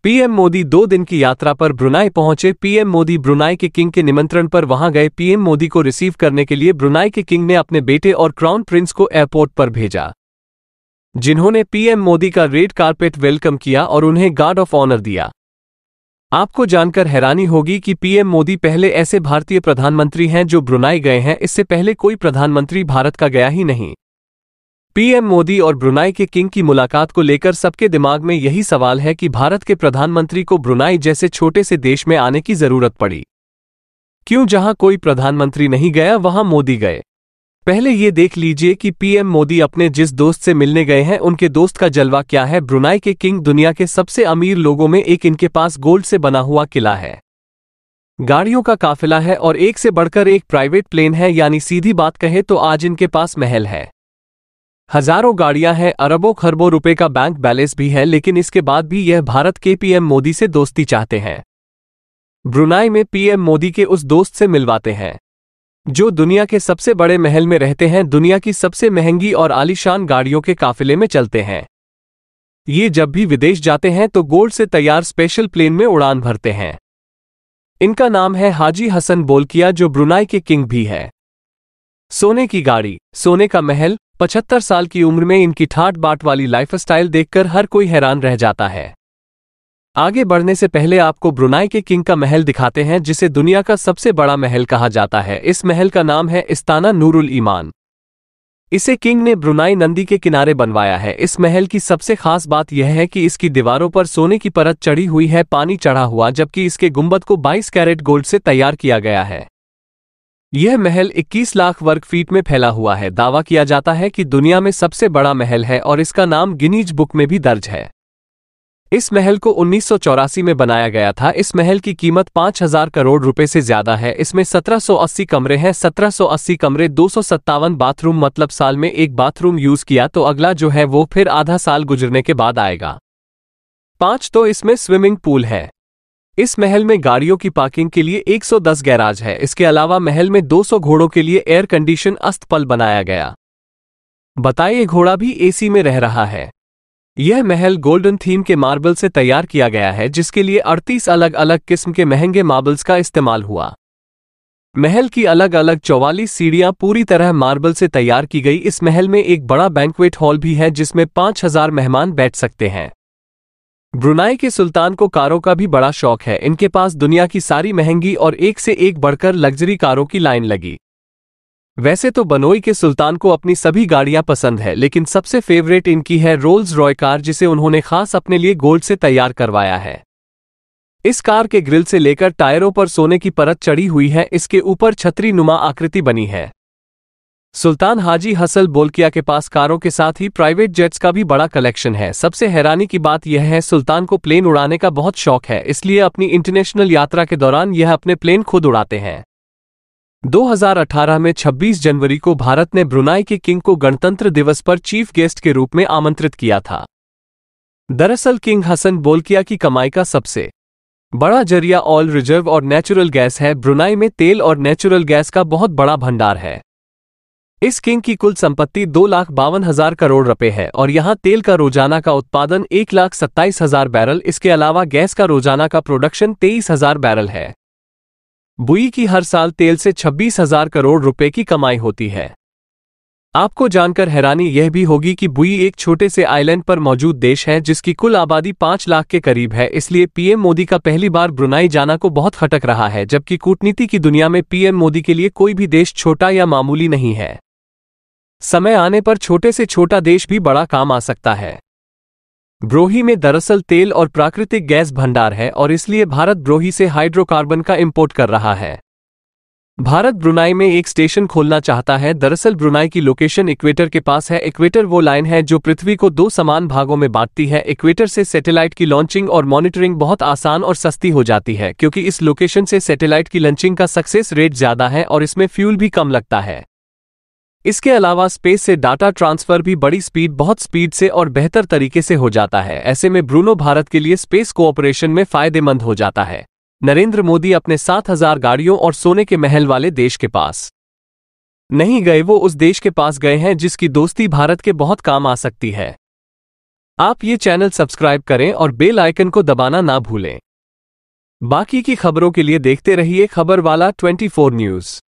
PM Modi 2 दिन की यात्रा पर ब्रुनाई पहुंचे। पीएम मोदी ब्रुनाई के किंग के निमंत्रण पर वहां गए। पीएम मोदी को रिसीव करने के लिए ब्रुनाई के किंग ने अपने बेटे और क्राउन प्रिंस को एयरपोर्ट पर भेजा, जिन्होंने पीएम मोदी का रेड कारपेट वेलकम किया और उन्हें गार्ड ऑफ ऑनर दिया। आपको जानकर हैरानी होगी कि पीएम मोदी पहले ऐसे भारतीय प्रधानमंत्री हैं जो ब्रुनाई गए हैं। इससे पहले कोई प्रधानमंत्री भारत का गया ही नहीं। पीएम मोदी और ब्रुनाई के किंग की मुलाकात को लेकर सबके दिमाग में यही सवाल है कि भारत के प्रधानमंत्री को ब्रुनाई जैसे छोटे से देश में आने की जरूरत पड़ी क्यों? जहां कोई प्रधानमंत्री नहीं गया वहां मोदी गए। पहले ये देख लीजिए कि पीएम मोदी अपने जिस दोस्त से मिलने गए हैं उनके दोस्त का जलवा क्या है। ब्रुनाई के किंग दुनिया के सबसे अमीर लोगों में एक, इनके पास गोल्ड से बना हुआ किला है, गाड़ियों का काफिला है और एक से बढ़कर एक प्राइवेट प्लेन है। यानी सीधी बात कहे तो आज इनके पास महल है, हजारों गाड़ियां हैं, अरबों खरबों रुपए का बैंक बैलेंस भी है। लेकिन इसके बाद भी यह भारत के पीएम मोदी से दोस्ती चाहते हैं। ब्रुनाई में पीएम मोदी के उस दोस्त से मिलवाते हैं जो दुनिया के सबसे बड़े महल में रहते हैं, दुनिया की सबसे महंगी और आलीशान गाड़ियों के काफिले में चलते हैं। ये जब भी विदेश जाते हैं तो गोल्ड से तैयार स्पेशल प्लेन में उड़ान भरते हैं। इनका नाम है हाजी हसन बोल्किया, जो ब्रुनाई के किंग भी है। सोने की गाड़ी, सोने का महल, 75 साल की उम्र में इनकी ठाट बाट वाली लाइफस्टाइल देखकर हर कोई हैरान रह जाता है। आगे बढ़ने से पहले आपको ब्रुनाई के किंग का महल दिखाते हैं, जिसे दुनिया का सबसे बड़ा महल कहा जाता है। इस महल का नाम है इस्ताना नूरुल ईमान। इसे किंग ने ब्रुनाई नदी के किनारे बनवाया है। इस महल की सबसे खास बात यह है कि इसकी दीवारों पर सोने की परत चढ़ी हुई है, पानी चढ़ा हुआ, जबकि इसके गुंबद को 22 कैरेट गोल्ड से तैयार किया गया है। यह महल 21 लाख वर्ग फीट में फैला हुआ है। दावा किया जाता है कि दुनिया में सबसे बड़ा महल है और इसका नाम गिनीज बुक में भी दर्ज है। इस महल को 1984 में बनाया गया था। इस महल की कीमत 5,000 करोड़ रुपए से ज्यादा है। इसमें 1780 कमरे हैं। 1780 कमरे, 257 बाथरूम, मतलब साल में एक बाथरूम यूज किया तो अगला जो है वो फिर आधा साल गुजरने के बाद आएगा। 5 तो इसमें स्विमिंग पूल है। इस महल में गाड़ियों की पार्किंग के लिए 110 गैराज है। इसके अलावा महल में 200 घोड़ों के लिए एयर कंडीशन अस्तपल बनाया गया। बताइए, घोड़ा भी एसी में रह रहा है। यह महल गोल्डन थीम के मार्बल से तैयार किया गया है, जिसके लिए 38 अलग अलग किस्म के महंगे मार्बल्स का इस्तेमाल हुआ। महल की अलग अलग 44 सीढ़ियां पूरी तरह मार्बल से तैयार की गई। इस महल में एक बड़ा बैंक्वेट हॉल भी है, जिसमें 5,000 मेहमान बैठ सकते हैं। ब्रुनाई के सुल्तान को कारों का भी बड़ा शौक है। इनके पास दुनिया की सारी महंगी और एक से एक बढ़कर लग्जरी कारों की लाइन लगी। वैसे तो बनोई के सुल्तान को अपनी सभी गाड़ियां पसंद है, लेकिन सबसे फेवरेट इनकी है रोल्स रॉय कार, जिसे उन्होंने खास अपने लिए गोल्ड से तैयार करवाया है। इस कार के ग्रिल से लेकर टायरों पर सोने की परत चढ़ी हुई है। इसके ऊपर छतरी नुमा आकृति बनी है। सुल्तान हाजी हसन बोल्किया के पास कारों के साथ ही प्राइवेट जेट्स का भी बड़ा कलेक्शन है। सबसे हैरानी की बात यह है, सुल्तान को प्लेन उड़ाने का बहुत शौक है, इसलिए अपनी इंटरनेशनल यात्रा के दौरान यह अपने प्लेन खुद उड़ाते हैं। 2018 में 26 जनवरी को भारत ने ब्रुनाई के किंग को गणतंत्र दिवस पर चीफ गेस्ट के रूप में आमंत्रित किया था। दरअसल किंग हसन बोल्किया की कमाई का सबसे बड़ा जरिया ऑयल रिजर्व और नेचुरल गैस है। ब्रुनाई में तेल और नेचुरल गैस का बहुत बड़ा भंडार है। इस किंग की कुल संपत्ति 2,52,000 करोड़ रुपए है और यहां तेल का रोजाना का उत्पादन 1,27,000 बैरल, इसके अलावा गैस का रोजाना का प्रोडक्शन 23,000 बैरल है। बुई की हर साल तेल से 26,000 करोड़ रुपए की कमाई होती है। आपको जानकर हैरानी यह भी होगी कि बुई एक छोटे से आइलैंड पर मौजूद देश है, जिसकी कुल आबादी 5 लाख के करीब है। इसलिए पीएम मोदी का पहली बार ब्रुनाई जाना को बहुत खटक रहा है, जबकि कूटनीति की दुनिया में पीएम मोदी के लिए कोई भी देश छोटा या मामूली नहीं है। समय आने पर छोटे से छोटा देश भी बड़ा काम आ सकता है। ब्रोही में दरअसल तेल और प्राकृतिक गैस भंडार है और इसलिए भारत ब्रोही से हाइड्रोकार्बन का इंपोर्ट कर रहा है। भारत ब्रुनाई में एक स्टेशन खोलना चाहता है। दरअसल ब्रुनाई की लोकेशन इक्वेटर के पास है। इक्वेटर वो लाइन है जो पृथ्वी को 2 समान भागों में बांटती है। इक्वेटर से सैटेलाइट की लॉन्चिंग और मॉनिटरिंग बहुत आसान और सस्ती हो जाती है, क्योंकि इस लोकेशन से सैटेलाइट की लॉन्चिंग का सक्सेस रेट ज्यादा है और इसमें फ्यूल भी कम लगता है। इसके अलावा स्पेस से डाटा ट्रांसफर भी बड़ी स्पीड, बहुत स्पीड से और बेहतर तरीके से हो जाता है। ऐसे में ब्रूनो भारत के लिए स्पेस कोऑपरेशन में फायदेमंद हो जाता है। नरेंद्र मोदी अपने 7,000 गाड़ियों और सोने के महल वाले देश के पास नहीं गए, वो उस देश के पास गए हैं जिसकी दोस्ती भारत के बहुत काम आ सकती है। आप ये चैनल सब्सक्राइब करें और बेल आइकन को दबाना ना भूलें। बाकी की खबरों के लिए देखते रहिए खबरवाला 24 न्यूज़।